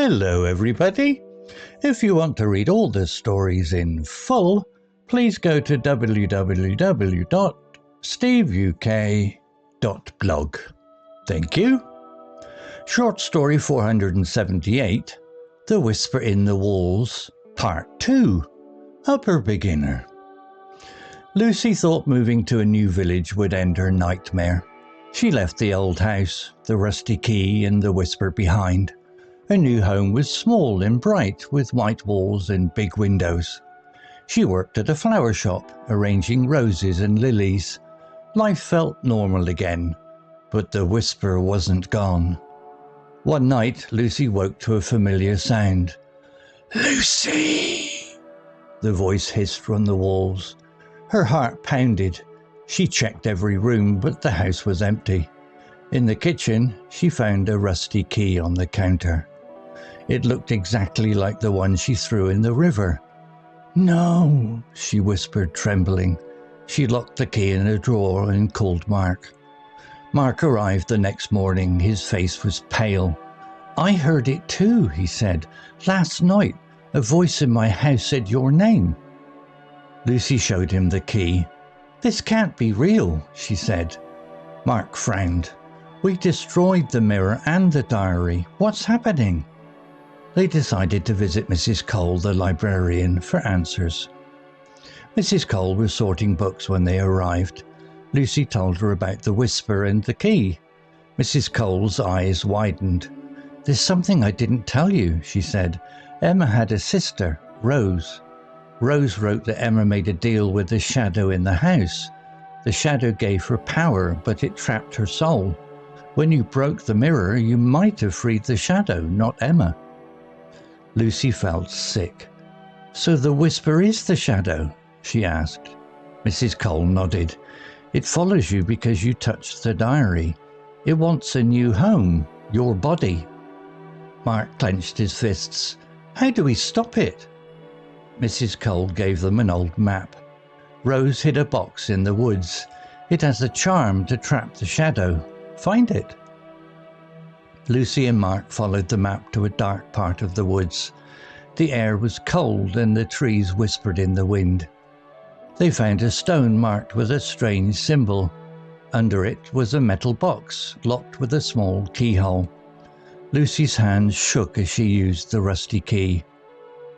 Hello everybody. If you want to read all the stories in full, please go to www.steveuk.blog. Thank you. Short story 478, The Whisper in the Walls, Part 2, Upper Beginner. Lucy thought moving to a new village would end her nightmare. She left the old house, the rusty key and the whisper behind. Her new home was small and bright with white walls and big windows. She worked at a flower shop, arranging roses and lilies. Life felt normal again, but the whisper wasn't gone. One night, Lucy woke to a familiar sound. "Lucy!" The voice hissed from the walls. Her heart pounded. She checked every room, but the house was empty. In the kitchen, she found a rusty key on the counter. It looked exactly like the one she threw in the river. "No," she whispered, trembling. She locked the key in a drawer and called Mark. Mark arrived the next morning. His face was pale. "I heard it too," he said. "Last night, a voice in my house said your name." Lucy showed him the key. "This can't be real," she said. Mark frowned. "We destroyed the mirror and the diary. What's happening?" They decided to visit Mrs. Cole, the librarian, for answers. Mrs. Cole was sorting books when they arrived. Lucy told her about the whisper and the key. Mrs. Cole's eyes widened. "There's something I didn't tell you," she said. "Emma had a sister, Rose. Rose wrote that Emma made a deal with the shadow in the house. The shadow gave her power, but it trapped her soul. When you broke the mirror, you might have freed the shadow, not Emma." Lucy felt sick. "So the whisper is the shadow?" she asked. Mrs. Cole nodded. "It follows you because you touched the diary. It wants a new home, your body." Mark clenched his fists. "How do we stop it?" Mrs. Cole gave them an old map. "Rose hid a box in the woods. It has a charm to trap the shadow. Find it." Lucy and Mark followed the map to a dark part of the woods. The air was cold and the trees whispered in the wind. They found a stone marked with a strange symbol. Under it was a metal box, locked with a small keyhole. Lucy's hands shook as she used the rusty key.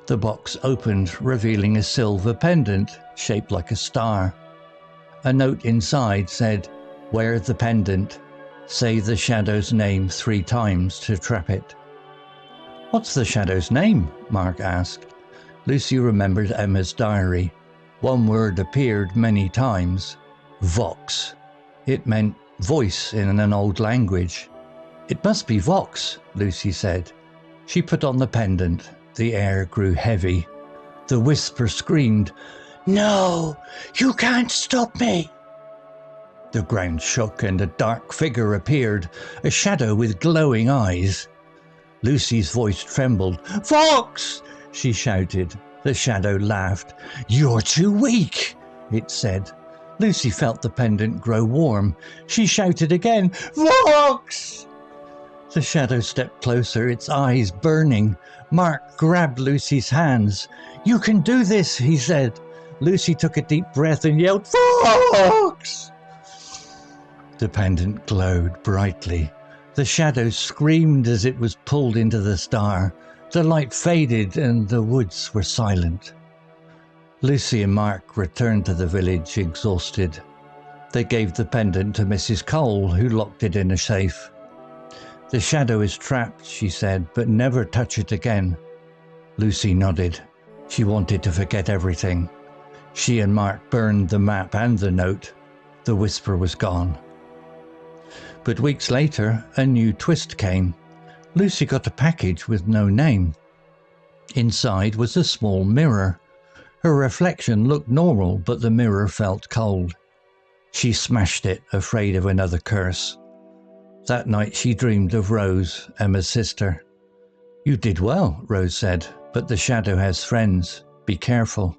The box opened, revealing a silver pendant shaped like a star. A note inside said, "Wear the pendant. Say the shadow's name 3 times to trap it." "What's the shadow's name?" Mark asked. Lucy remembered Emma's diary. One word appeared many times. Vox. It meant voice in an old language. "It must be Vox," Lucy said. She put on the pendant. The air grew heavy. The whisper screamed, "No, you can't stop me." The ground shook and a dark figure appeared, a shadow with glowing eyes. Lucy's voice trembled. "Vox!" she shouted. The shadow laughed. "You're too weak," it said. Lucy felt the pendant grow warm. She shouted again, "Vox!" The shadow stepped closer, its eyes burning. Mark grabbed Lucy's hands. "You can do this," he said. Lucy took a deep breath and yelled, "Vox!" The pendant glowed brightly. The shadow screamed as it was pulled into the star. The light faded and the woods were silent. Lucy and Mark returned to the village exhausted. They gave the pendant to Mrs. Cole, who locked it in a safe. "The shadow is trapped," she said, "but never touch it again." Lucy nodded. She wanted to forget everything. She and Mark burned the map and the note. The whisper was gone. But weeks later, a new twist came. Lucy got a package with no name. Inside was a small mirror. Her reflection looked normal, but the mirror felt cold. She smashed it, afraid of another curse. That night she dreamed of Rose, Emma's sister. "You did well," Rose said, "but the shadow has friends. Be careful."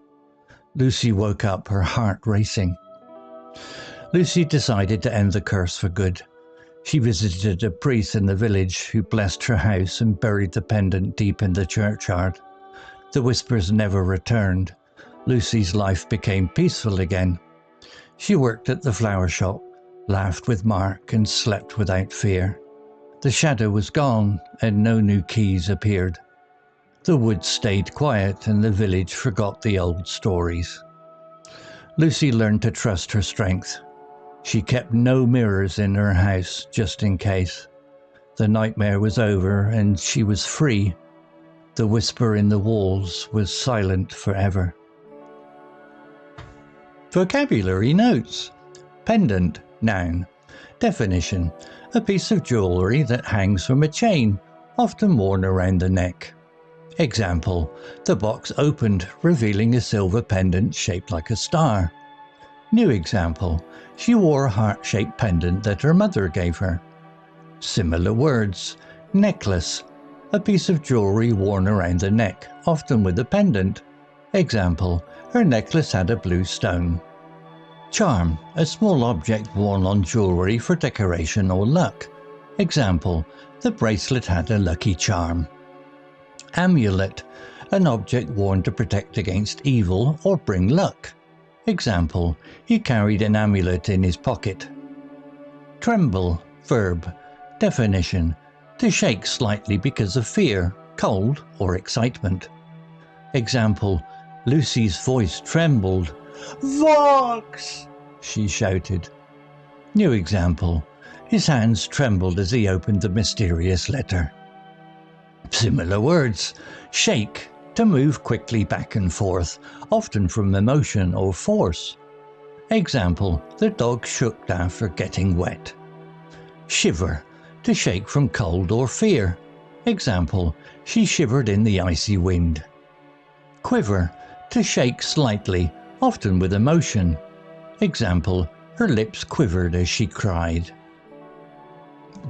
Lucy woke up, her heart racing. Lucy decided to end the curse for good. She visited a priest in the village who blessed her house and buried the pendant deep in the churchyard. The whispers never returned. Lucy's life became peaceful again. She worked at the flower shop, laughed with Mark, and slept without fear. The shadow was gone, and no new keys appeared. The woods stayed quiet, and the village forgot the old stories. Lucy learned to trust her strength. She kept no mirrors in her house, just in case. The nightmare was over, and she was free. The whisper in the walls was silent forever. Vocabulary notes. Pendant, noun. Definition: a piece of jewellery that hangs from a chain, often worn around the neck. Example: the box opened, revealing a silver pendant shaped like a star. New example: she wore a heart-shaped pendant that her mother gave her. Similar words: necklace, a piece of jewellery worn around the neck, often with a pendant. Example: her necklace had a blue stone. Charm, a small object worn on jewellery for decoration or luck. Example: the bracelet had a lucky charm. Amulet, an object worn to protect against evil or bring luck. Example: he carried an amulet in his pocket. Tremble, verb. Definition: to shake slightly because of fear, cold, or excitement. Example: Lucy's voice trembled. "Vox!" she shouted. New example: his hands trembled as he opened the mysterious letter. Similar words: shake, to move quickly back and forth, often from emotion or force. Example: the dog shook after getting wet. Shiver, to shake from cold or fear. Example: she shivered in the icy wind. Quiver, to shake slightly, often with emotion. Example: her lips quivered as she cried.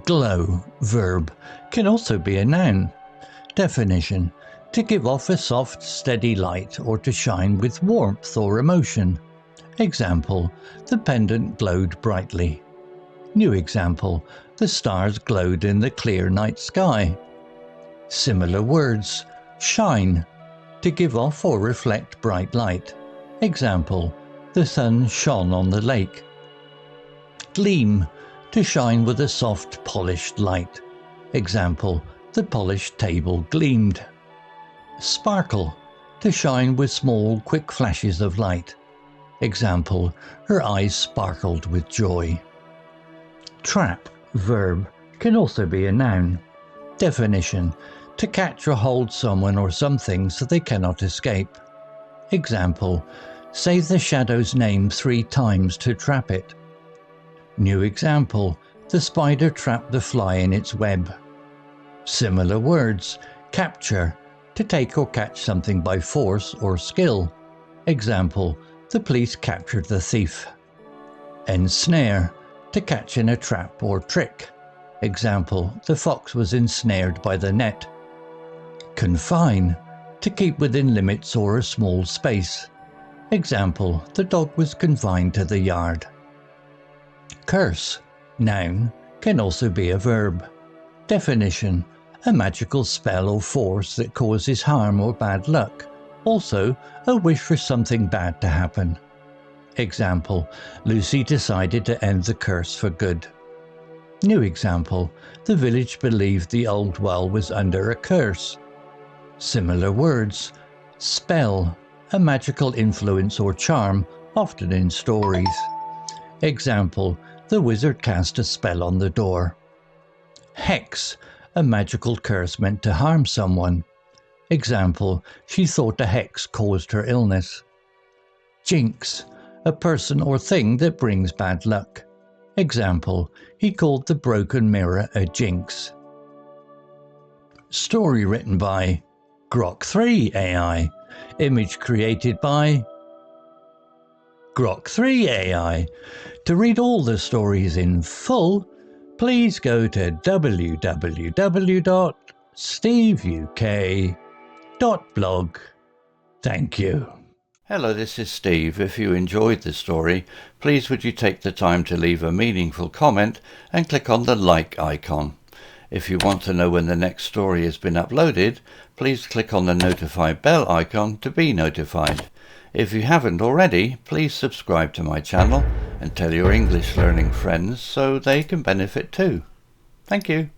Glow, verb, can also be a noun. Definition: to give off a soft, steady light or to shine with warmth or emotion. Example: the pendant glowed brightly. New example: the stars glowed in the clear night sky. Similar words: shine, to give off or reflect bright light. Example: the sun shone on the lake. Gleam, to shine with a soft, polished light. Example: the polished table gleamed. Sparkle, to shine with small, quick flashes of light. Example: her eyes sparkled with joy. Trap, verb, can also be a noun. Definition: to catch or hold someone or something so they cannot escape. Example: say the shadow's name 3 times to trap it. New example: the spider trapped the fly in its web. Similar words: capture, to take or catch something by force or skill. Example: the police captured the thief. Ensnare, to catch in a trap or trick. Example: the fox was ensnared by the net. Confine, to keep within limits or a small space. Example: the dog was confined to the yard. Curse, noun, can also be a verb. Definition: a magical spell or force that causes harm or bad luck. Also, a wish for something bad to happen. Example: Lucy decided to end the curse for good. New example: the village believed the old well was under a curse. Similar words: spell, a magical influence or charm, often in stories. Example: the wizard cast a spell on the door. Hex, a magical curse meant to harm someone. Example: she thought a hex caused her illness. Jinx, a person or thing that brings bad luck. Example: he called the broken mirror a jinx. Story written by Grok 3 AI. Image created by Grok 3 AI. To read all the stories in full, please go to www.steveuk.blog. Thank you. Hello, this is Steve. If you enjoyed the story, please would you take the time to leave a meaningful comment and click on the like icon. If you want to know when the next story has been uploaded, please click on the notify bell icon to be notified. If you haven't already, please subscribe to my channel and tell your English learning friends so they can benefit too. Thank you.